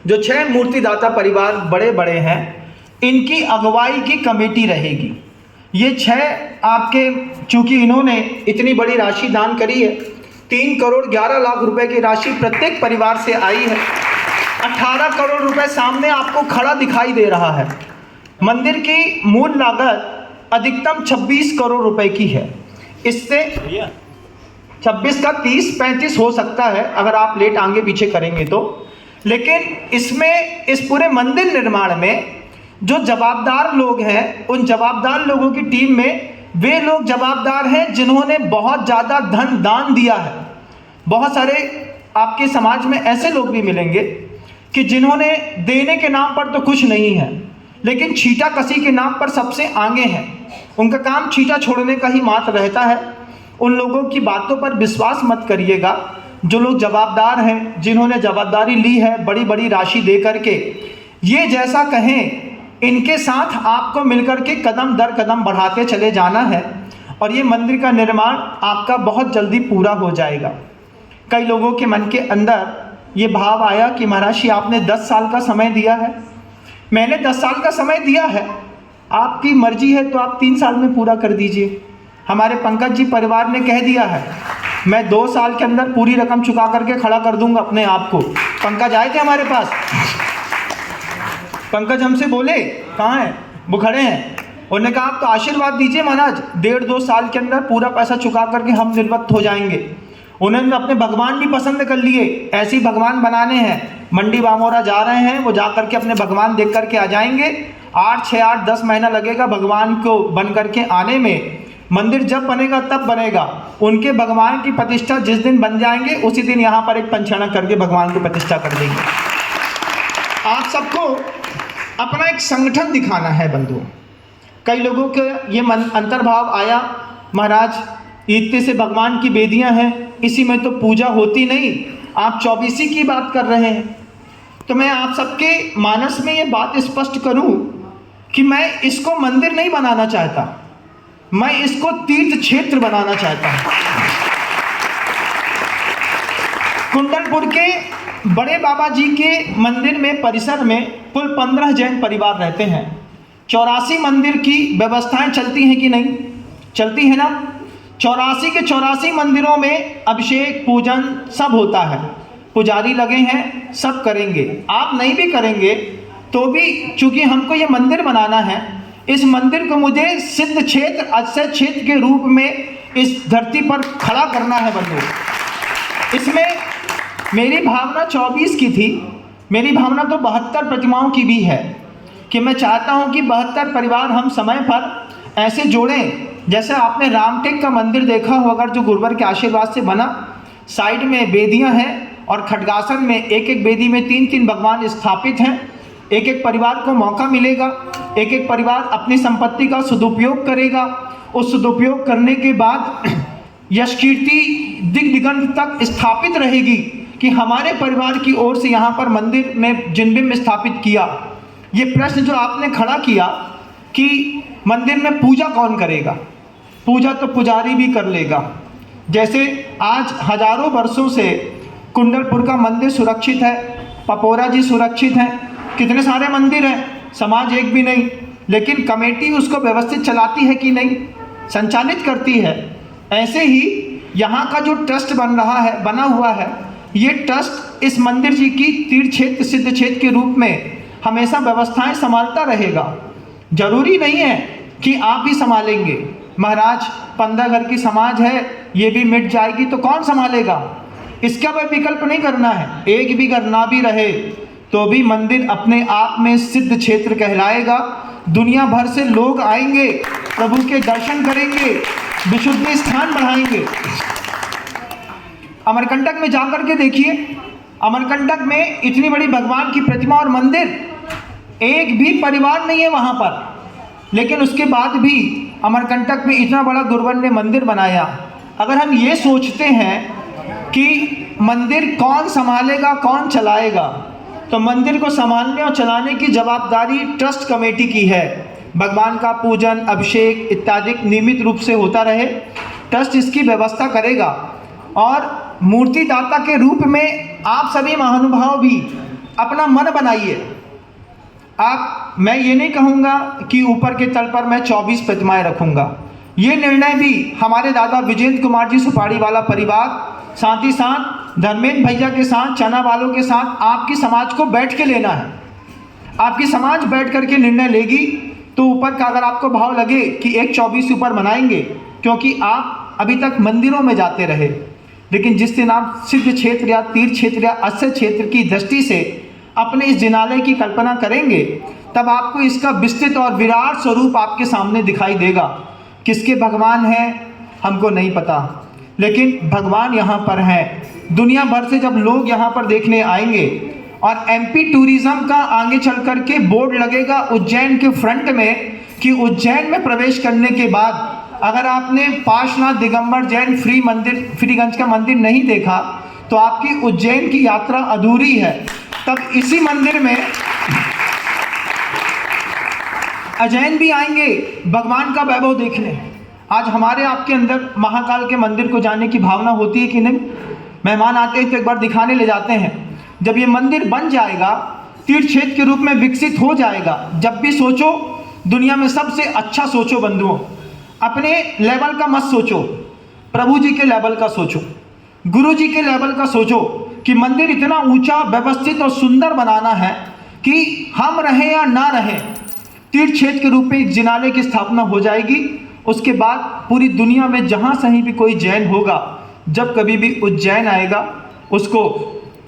जो 6 मूर्तिदाता परिवार बड़े बड़े हैं, इनकी अगुवाई की कमेटी रहेगी। ये 6 आपके, चूंकि इन्होंने इतनी बड़ी राशि दान करी है, 3 करोड़ 11 लाख रुपए की राशि प्रत्येक परिवार से आई है। 18 करोड़ रुपए सामने आपको खड़ा दिखाई दे रहा है। मंदिर की मूल लागत अधिकतम 26 करोड़ रुपए की है। इससे 26 का 30-35 हो सकता है अगर आप लेट आगे पीछे करेंगे तो। लेकिन इसमें, इस पूरे मंदिर निर्माण में जो जवाबदार लोग हैं, उन जवाबदार लोगों की टीम में वे लोग जवाबदार हैं जिन्होंने बहुत ज़्यादा धन दान दिया है। बहुत सारे आपके समाज में ऐसे लोग भी मिलेंगे कि जिन्होंने देने के नाम पर तो कुछ नहीं है, लेकिन छीटा कसी के नाम पर सबसे आगे हैं। उनका काम छीटा छोड़ने का ही मात्र रहता है। उन लोगों की बातों पर विश्वास मत करिएगा। जो लोग जवाबदार हैं, जिन्होंने जवाबदारी ली है बड़ी बड़ी राशि दे करके, ये जैसा कहें इनके साथ आपको मिलकर के कदम दर कदम बढ़ाते चले जाना है और ये मंदिर का निर्माण आपका बहुत जल्दी पूरा हो जाएगा। कई लोगों के मन के अंदर ये भाव आया कि महाराज जी आपने 10 साल का समय दिया है। मैंने 10 साल का समय दिया है, आपकी मर्जी है तो आप 3 साल में पूरा कर दीजिए। हमारे पंकज जी परिवार ने कह दिया है मैं 2 साल के अंदर पूरी रकम चुका करके खड़ा कर दूंगा अपने आप को। पंकज आए थे हमारे पास, पंकज हमसे बोले कहाँ हैं, वो खड़े हैं। उन्होंने कहा आप तो आशीर्वाद दीजिए महाराज, 1.5-2 साल के अंदर पूरा पैसा चुका करके हम निर्वक्त हो जाएंगे। उन्होंने अपने भगवान भी पसंद कर लिए, ऐसे ही भगवान बनाने हैं। मंडी बामोरा जा रहे हैं, वो जा करके अपने भगवान देख करके आ जाएंगे। 8-6-8-10 महीना लगेगा भगवान को बन करके आने में। मंदिर जब बनेगा तब बनेगा। उनके भगवान की प्रतिष्ठा जिस दिन बन जाएंगे उसी दिन यहाँ पर एक पंचाणा करके भगवान को प्रतिष्ठा कर देंगे। आप सबको अपना एक संगठन दिखाना है बंधुओं। कई लोगों के ये मन अंतर्भाव आया, महाराज इतने से भगवान की वेदियां हैं, इसी में तो पूजा होती नहीं, आप 24 की बात कर रहे हैं। तो मैं आप सबके मानस में ये बात स्पष्ट करूं कि मैं इसको मंदिर नहीं बनाना चाहता, मैं इसको तीर्थ क्षेत्र बनाना चाहता हूं। कुंडलपुर के बड़े बाबा जी के मंदिर में परिसर में कुल 15 जैन परिवार रहते हैं। 84 मंदिर की व्यवस्थाएं चलती हैं कि नहीं? चलती है ना। 84 के 84 मंदिरों में अभिषेक पूजन सब होता है, पुजारी लगे हैं, सब करेंगे। आप नहीं भी करेंगे तो भी चूंकि हमको ये मंदिर बनाना है, इस मंदिर को मुझे सिद्ध क्षेत्र, अक्षय क्षेत्र के रूप में इस धरती पर खड़ा करना है बंधु। इसमें मेरी भावना 24 की थी, मेरी भावना तो 72 प्रतिमाओं की भी है कि मैं चाहता हूं कि 72 परिवार हम समय पर ऐसे जोड़ें। जैसे आपने रामटेक का मंदिर देखा हो, अगर जो गुरुवर के आशीर्वाद से बना, साइड में वेदियां हैं और खड्गासन में एक एक वेदी में 3-3 भगवान स्थापित हैं। एक एक परिवार को मौका मिलेगा, एक एक परिवार अपनी संपत्ति का सदुपयोग करेगा। उस सदुपयोग करने के बाद यश कीर्ति दिग दिगंत तक स्थापित रहेगी कि हमारे परिवार की ओर से यहाँ पर मंदिर में जिनबिंब स्थापित किया। ये प्रश्न जो आपने खड़ा किया कि मंदिर में पूजा कौन करेगा, पूजा तो पुजारी भी कर लेगा। जैसे आज हजारों वर्षों से कुंडलपुर का मंदिर सुरक्षित है, पपोरा जी सुरक्षित हैं, कितने सारे मंदिर हैं, समाज एक भी नहीं, लेकिन कमेटी उसको व्यवस्थित चलाती है कि नहीं, संचालित करती है। ऐसे ही यहाँ का जो ट्रस्ट बन रहा है, बना हुआ है, ये ट्रस्ट इस मंदिर जी की तीर्थ क्षेत्र, सिद्ध क्षेत्र के रूप में हमेशा व्यवस्थाएं संभालता रहेगा। जरूरी नहीं है कि आप ही संभालेंगे। महाराज 15 घर की समाज है, ये भी मिट जाएगी तो कौन संभालेगा? इसका कोई विकल्प नहीं करना है। एक भी घर ना भी रहे तो भी मंदिर अपने आप में सिद्ध क्षेत्र कहलाएगा। दुनिया भर से लोग आएंगे, प्रभु के दर्शन करेंगे, विशुद्धि स्थान बढ़ाएंगे। अमरकंटक में जाकर के देखिए, अमरकंटक में इतनी बड़ी भगवान की प्रतिमा और मंदिर, एक भी परिवार नहीं है वहां पर, लेकिन उसके बाद भी अमरकंटक में इतना बड़ा गुरुवर ने मंदिर बनाया। अगर हम ये सोचते हैं कि मंदिर कौन संभालेगा, कौन चलाएगा, तो मंदिर को संभालने और चलाने की जवाबदारी ट्रस्ट कमेटी की है। भगवान का पूजन, अभिषेक इत्यादि नियमित रूप से होता रहे, ट्रस्ट इसकी व्यवस्था करेगा। और मूर्तिदाता के रूप में आप सभी महानुभाव भी अपना मन बनाइए। मैं ये नहीं कहूँगा कि ऊपर के तल पर मैं 24 प्रतिमाएं रखूँगा। ये निर्णय भी हमारे दादा विजेंद्र कुमार जी सुपाड़ी वाला परिवार, साथ ही साथ धर्मेंद्र भैया के साथ, चना वालों के साथ आपकी समाज को बैठ के लेना है। आपकी समाज बैठ करके निर्णय लेगी। तो ऊपर का अगर आपको भाव लगे कि एक 24 ऊपर मनाएंगे, क्योंकि आप अभी तक मंदिरों में जाते रहे, लेकिन जिस दिन आप सिद्ध क्षेत्र या तीर्थ क्षेत्र या अस्य क्षेत्र की दृष्टि से अपने इस जिनालय की कल्पना करेंगे, तब आपको इसका विस्तृत और विराट स्वरूप आपके सामने दिखाई देगा। किसके भगवान हैं हमको नहीं पता, लेकिन भगवान यहाँ पर हैं। दुनिया भर से जब लोग यहाँ पर देखने आएंगे और एमपी टूरिज्म का आगे चल कर के बोर्ड लगेगा उज्जैन के फ्रंट में कि उज्जैन में प्रवेश करने के बाद अगर आपने पार्श्वनाथ दिगंबर जैन फ्रीगंज का मंदिर नहीं देखा तो आपकी उज्जैन की यात्रा अधूरी है। तब इसी मंदिर में अजैन भी आएंगे भगवान का वैभव देखने। आज हमारे आपके अंदर महाकाल के मंदिर को जाने की भावना होती है कि नहीं? मेहमान आते हैं तो एक बार दिखाने ले जाते हैं। जब ये मंदिर बन जाएगा, तीर्थ क्षेत्र के रूप में विकसित हो जाएगा, जब भी सोचो दुनिया में सबसे अच्छा सोचो बंधुओं। अपने लेवल का मत सोचो, प्रभु जी के लेवल का सोचो, गुरु जी के लेवल का सोचो कि मंदिर इतना ऊंचा, व्यवस्थित और सुंदर बनाना है कि हम रहें या ना रहें, तीर्थ क्षेत्र के रूप में एक जिनालय की स्थापना हो जाएगी। उसके बाद पूरी दुनिया में जहाँ सहीं भी कोई जैन होगा, जब कभी भी उज्जैन आएगा, उसको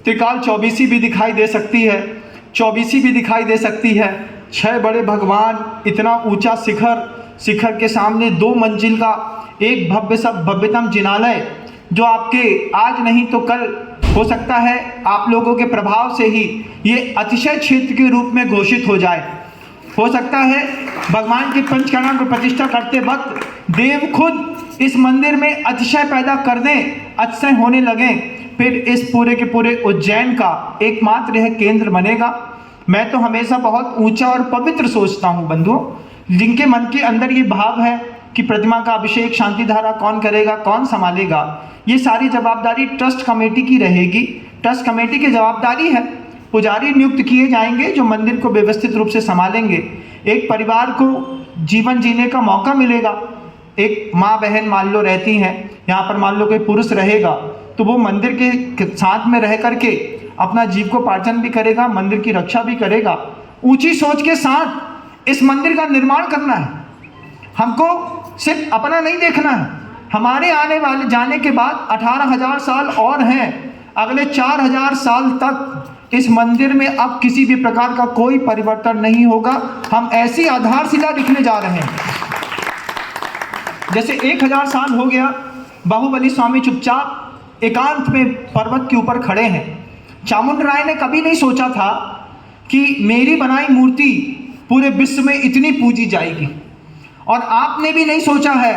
त्रिकाल चौबीसी भी दिखाई दे सकती है, चौबीसी भी दिखाई दे सकती है। 6 बड़े भगवान, इतना ऊंचा शिखर के सामने 2 मंजिल का एक भव्यतम जिनालय, जो आपके आज नहीं तो कल हो सकता है आप लोगों के प्रभाव से ही ये अतिशय क्षेत्र के रूप में घोषित हो जाए। हो सकता है भगवान के पंचकर्मा को प्रतिष्ठा करते वक्त देव खुद इस मंदिर में अतिशय पैदा कर दें, अतिशय होने लगें, फिर इस पूरे के पूरे उज्जैन का एकमात्र यह केंद्र बनेगा। मैं तो हमेशा बहुत ऊंचा और पवित्र सोचता हूँ बंधुओं। जिनके मन के अंदर ये भाव है कि प्रतिमा का अभिषेक, शांति धारा कौन करेगा, कौन संभालेगा, ये सारी जवाबदारी ट्रस्ट कमेटी की रहेगी। ट्रस्ट कमेटी की जवाबदारी है, पुजारी नियुक्त किए जाएंगे जो मंदिर को व्यवस्थित रूप से संभालेंगे। एक परिवार को जीवन जीने का मौका मिलेगा। एक माँ बहन मान लो रहती हैं, यहाँ पर मान लो कोई पुरुष रहेगा, तो वो मंदिर के साथ में रह करके अपना जीविकोपार्जन भी करेगा, मंदिर की रक्षा भी करेगा। ऊंची सोच के साथ इस मंदिर का निर्माण करना है। हमको सिर्फ अपना नहीं देखना है, हमारे आने वाले जाने के बाद 18,000 साल और हैं। अगले 4,000 साल तक इस मंदिर में अब किसी भी प्रकार का कोई परिवर्तन नहीं होगा। हम ऐसी आधारशिला लिखने जा रहे हैं। जैसे 1000 साल हो गया, बाहुबली स्वामी चुपचाप एकांत में पर्वत के ऊपर खड़े हैं। चामुंड राय ने कभी नहीं सोचा था कि मेरी बनाई मूर्ति पूरे विश्व में इतनी पूजी जाएगी, और आपने भी नहीं सोचा है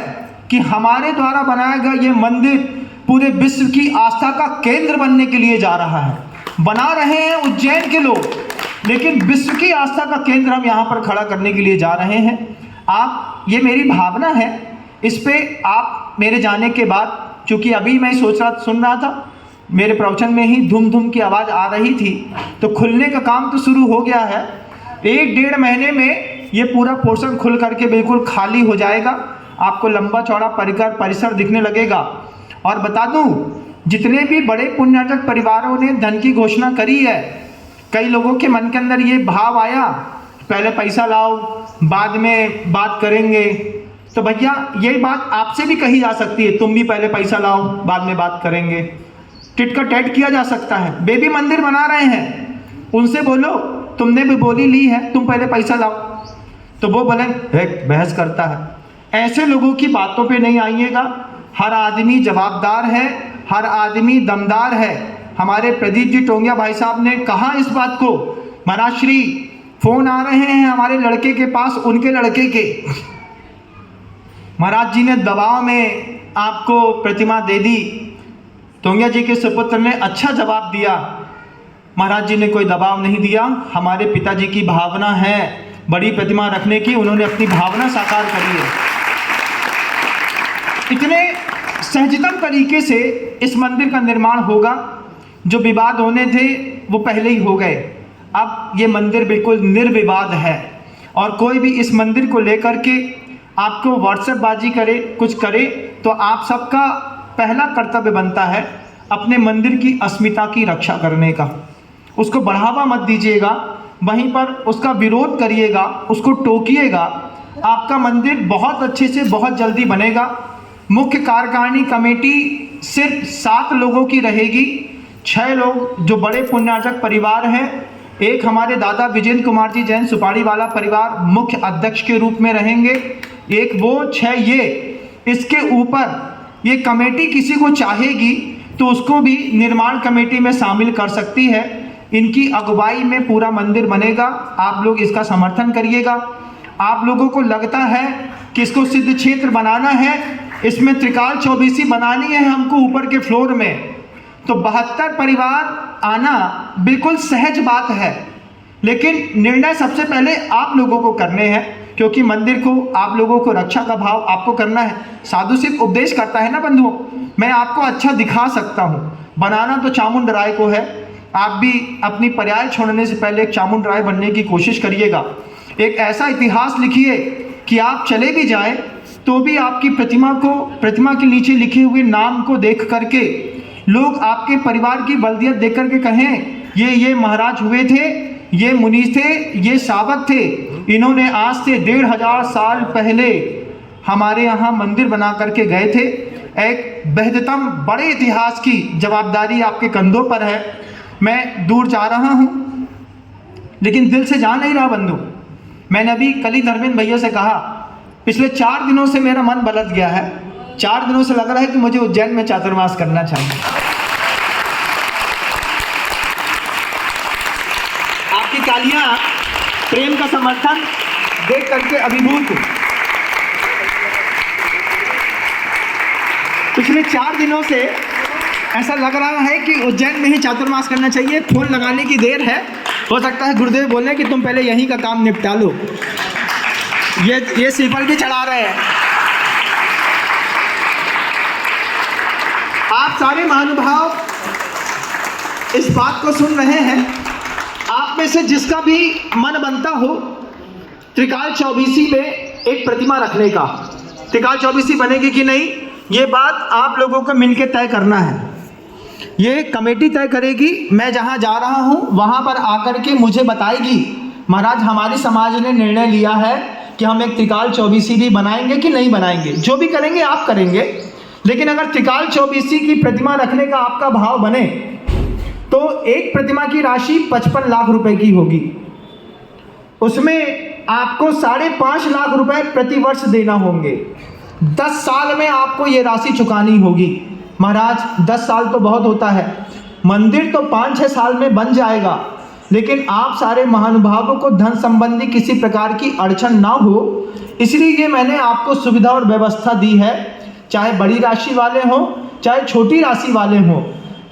कि हमारे द्वारा बनाया गया ये मंदिर पूरे विश्व की आस्था का केंद्र बनने के लिए जा रहा है। बना रहे हैं उज्जैन के लोग, लेकिन विश्व की आस्था का केंद्र हम यहाँ पर खड़ा करने के लिए जा रहे हैं। आप, ये मेरी भावना है, इस पे आप मेरे जाने के बाद, चूँकि अभी मैं सुन रहा था, मेरे प्रवचन में ही धूम धूम की आवाज़ आ रही थी, तो खुलने का काम तो शुरू हो गया है। 1-1.5 महीने में ये पूरा पोर्शन खुल करके बिल्कुल खाली हो जाएगा। आपको लंबा चौड़ा परिसर दिखने लगेगा। और बता दूं, जितने भी बड़े पुण्यार्जक परिवारों ने धन की घोषणा करी है, कई लोगों के मन के अंदर ये भाव आया, पहले पैसा लाओ बाद में बात करेंगे। तो भैया यही बात आपसे भी कही जा सकती है, तुम भी पहले पैसा लाओ बाद में बात करेंगे। टिट का टैट किया जा सकता है। बेबी मंदिर बना रहे हैं, उनसे बोलो तुमने भी बोली ली है, तुम पहले पैसा लाओ, तो वो बोले बहस करता है। ऐसे लोगों की बातों पे नहीं आइएगा। हर आदमी जवाबदार है, हर आदमी दमदार है। हमारे प्रदीप जी टोंगिया भाई साहब ने कहा इस बात को। महाराज श्री फोन आ रहे हैं हमारे लड़के के पास, उनके लड़के के, महाराज जी ने दबाव में आपको प्रतिमा दे दी। टोंगिया जी के सुपुत्र ने अच्छा जवाब दिया। महाराज जी ने कोई दबाव नहीं दिया। हमारे पिताजी की भावना है बड़ी प्रतिमा रखने की, उन्होंने अपनी भावना साकार करी है। इतने सहजतम तरीके से इस मंदिर का निर्माण होगा। जो विवाद होने थे वो पहले ही हो गए। अब ये मंदिर बिल्कुल निर्विवाद है और कोई भी इस मंदिर को लेकर के आपको व्हाट्सएपबाजी करे, कुछ करे, तो आप सबका पहला कर्तव्य बनता है अपने मंदिर की अस्मिता की रक्षा करने का। उसको बढ़ावा मत दीजिएगा, वहीं पर उसका विरोध करिएगा, उसको टोकिएगा। आपका मंदिर बहुत अच्छे से बहुत जल्दी बनेगा। मुख्य कार्यकारिणी कमेटी सिर्फ 7 लोगों की रहेगी। 6 लोग जो बड़े पुण्यार्जक परिवार हैं, एक हमारे दादा विजेंद्र कुमार जी जैन सुपारी वाला परिवार मुख्य अध्यक्ष के रूप में रहेंगे, एक वो, 6 ये। इसके ऊपर ये कमेटी किसी को चाहेगी तो उसको भी निर्माण कमेटी में शामिल कर सकती है। इनकी अगुवाई में पूरा मंदिर बनेगा। आप लोग इसका समर्थन करिएगा। आप लोगों को लगता है कि इसको सिद्ध क्षेत्र बनाना है, इसमें त्रिकाल चौबीसी बनानी है हमको ऊपर के फ्लोर में, तो 72 परिवार आना बिल्कुल सहज बात है। लेकिन निर्णय सबसे पहले आप लोगों को करने हैं, क्योंकि मंदिर को आप लोगों को रक्षा का भाव आपको करना है। साधु सिर्फ उपदेश करता है ना बंधुओं, मैं आपको अच्छा दिखा सकता हूँ, बनाना तो चामुंड राय को है। आप भी अपनी पर्याय छोड़ने से पहले एक चामुंड राय बनने की कोशिश करिएगा। एक ऐसा इतिहास लिखिए कि आप चले भी जाएं तो भी आपकी प्रतिमा के नीचे लिखे हुए नाम को देख करके लोग आपके परिवार की बल्दियत देख करके कहें ये महाराज हुए थे, ये मुनि थे, ये सावक थे, इन्होंने आज से 1500 साल पहले हमारे यहाँ मंदिर बना करके गए थे। एक बेहदतम बड़े इतिहास की जवाबदारी आपके कंधों पर है। मैं दूर जा रहा हूँ लेकिन दिल से जा नहीं रहा बंधु। मैंने अभी कल ही धर्मेंद्र भैया से कहा, पिछले 4 दिनों से मेरा मन बलद गया है। 4 दिनों से लग रहा है कि मुझे उज्जैन में चातुर्मास करना चाहिए। आपकी तालियां, प्रेम का समर्थन देख करके अभिभूत हूं। पिछले 4 दिनों से ऐसा लग रहा है कि उज्जैन में ही चातुर्मास करना चाहिए। फोन लगाने की देर है, हो सकता है गुरुदेव बोले कि तुम पहले यहीं का काम निपटा लो। ये सीफल भी चढ़ा रहे हैं। आप सारे महानुभाव इस बात को सुन रहे हैं। आप में से जिसका भी मन बनता हो त्रिकाल चौबीसी में एक प्रतिमा रखने का, त्रिकाल चौबीसी बनेगी कि नहीं, ये बात आप लोगों को मिलकर तय करना है। ये कमेटी तय करेगी। मैं जहां जा रहा हूं वहां पर आकर के मुझे बताएगी, महाराज हमारी समाज ने निर्णय लिया है कि हम एक त्रिकाल चौबीसी भी बनाएंगे कि नहीं बनाएंगे। जो भी करेंगे आप करेंगे, लेकिन अगर त्रिकाल चौबीसी की प्रतिमा रखने का आपका भाव बने तो एक प्रतिमा की राशि 55 लाख रुपए की होगी। उसमें आपको 5.5 लाख रुपए प्रति वर्ष देना होंगे। 10 साल में आपको ये राशि चुकानी होगी। महाराज 10 साल तो बहुत होता है, मंदिर तो 5-6 साल में बन जाएगा, लेकिन आप सारे महानुभावों को धन संबंधी किसी प्रकार की अड़चन ना हो, इसलिए ये मैंने आपको सुविधा और व्यवस्था दी है। चाहे बड़ी राशि वाले हों चाहे छोटी राशि वाले हों,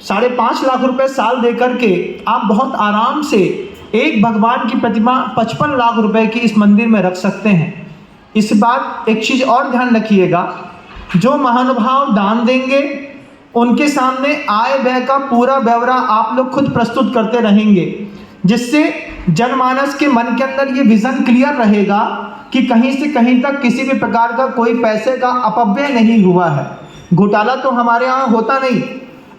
5.5 लाख रुपए साल दे करके आप बहुत आराम से एक भगवान की प्रतिमा 55 लाख रुपए की इस मंदिर में रख सकते हैं। इस बात एक चीज़ और ध्यान रखिएगा, जो महानुभाव दान देंगे उनके सामने आय व्यय का पूरा ब्यौरा आप लोग खुद प्रस्तुत करते रहेंगे, जिससे जनमानस के मन के अंदर ये विजन क्लियर रहेगा कि कहीं से कहीं तक किसी भी प्रकार का कोई पैसे का अपव्यय नहीं हुआ है। घोटाला तो हमारे यहाँ होता नहीं,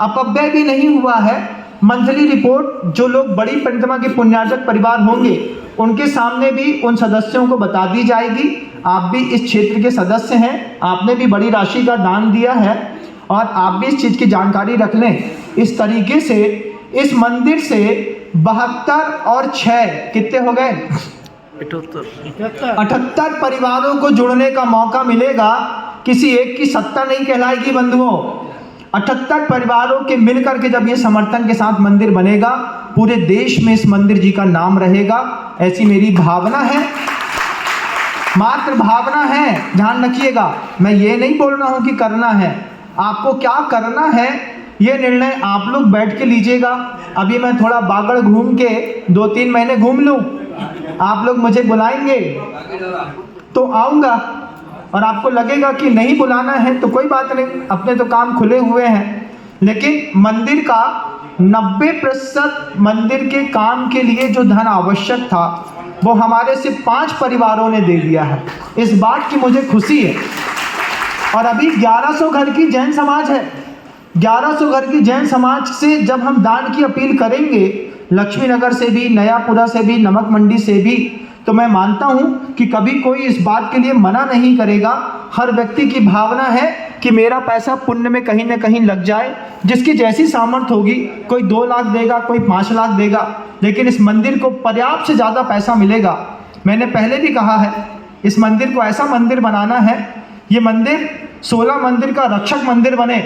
अपव्यय भी नहीं हुआ है। मंथली रिपोर्ट जो लोग बड़ी प्रतिमा के पुण्यार्जक परिवार होंगे उनके सामने भी उन सदस्यों को बता दी जाएगी। आप भी इस क्षेत्र के सदस्य हैं, आपने भी बड़ी राशि का दान दिया है और आप भी इस चीज़ की जानकारी रख लें। इस तरीके से इस मंदिर से 72 और 6 कितने हो गए, 78 परिवारों को जुड़ने का मौका मिलेगा। किसी एक की सत्ता नहीं कहलाएगी बंधुओं। 78 परिवारों के मिलकर के जब ये समर्थन के साथ मंदिर बनेगा, पूरे देश में इस मंदिर जी का नाम रहेगा, ऐसी मेरी भावना है, मात्र भावना है। ध्यान रखिएगा, मैं ये नहीं बोल रहा हूँ कि करना है। आपको क्या करना है ये निर्णय आप लोग बैठ के लीजिएगा। अभी मैं थोड़ा बागड़ घूम के 2-3 महीने घूम लूँ, आप लोग मुझे बुलाएंगे तो आऊँगा, और आपको लगेगा कि नहीं बुलाना है तो कोई बात नहीं, अपने तो काम खुले हुए हैं। लेकिन मंदिर का 90% मंदिर के काम के लिए जो धन आवश्यक था वो हमारे सिर्फ 5 परिवारों ने दे दिया है। इस बात की मुझे खुशी है। और अभी 1100 घर की जैन समाज है। 1100 घर की जैन समाज से जब हम दान की अपील करेंगे, लक्ष्मी नगर से भी, नयापुरा से भी, नमक मंडी से भी, तो मैं मानता हूं कि कभी कोई इस बात के लिए मना नहीं करेगा। हर व्यक्ति की भावना है कि मेरा पैसा पुण्य में कहीं ना कहीं लग जाए। जिसकी जैसी सामर्थ्य होगी, कोई 2 लाख देगा, कोई 5 लाख देगा, लेकिन इस मंदिर को पर्याप्त से ज़्यादा पैसा मिलेगा। मैंने पहले भी कहा है, इस मंदिर को ऐसा मंदिर बनाना है, ये मंदिर 16 मंदिर का रक्षक मंदिर बने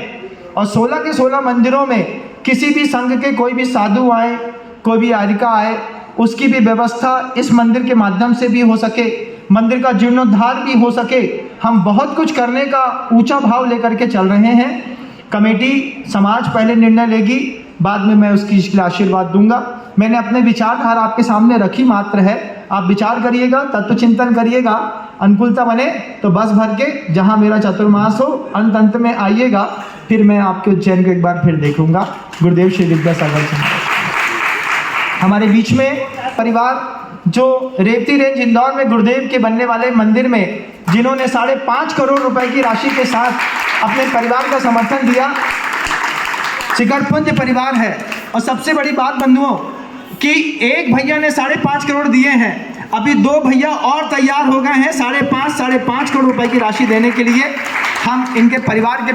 और 16 के 16 मंदिरों में किसी भी संघ के कोई भी साधु आए, कोई भी आर्यिका आए, उसकी भी व्यवस्था इस मंदिर के माध्यम से भी हो सके, मंदिर का जीर्णोद्धार भी हो सके। हम बहुत कुछ करने का ऊंचा भाव लेकर के चल रहे हैं। कमेटी समाज पहले निर्णय लेगी, बाद में मैं उसकी आशीर्वाद दूंगा। मैंने अपने विचारधारा आपके सामने रखी मात्र है। आप विचार करिएगा, तत्व चिंतन करिएगा, अनुकूलता बने तो बस भर के जहाँ मेरा चतुर्मास हो अंत में आइएगा, फिर मैं आपके उज्जैन को एक बार फिर देखूंगा। गुरुदेव श्री विद्यासागर जी हमारे बीच में परिवार जो रेवती रेंज इंदौर में गुरुदेव के बनने वाले मंदिर में जिन्होंने 5.5 करोड़ रुपए की राशि के साथ अपने परिवार का समर्थन दिया, शिखरपुंज परिवार है। और सबसे बड़ी बात बंधुओं कि एक भैया ने 5.5 करोड़ दिए हैं, अभी 2 भैया और तैयार हो गए हैं 5.5 करोड़ रुपए की राशि देने के लिए। हम इनके परिवार के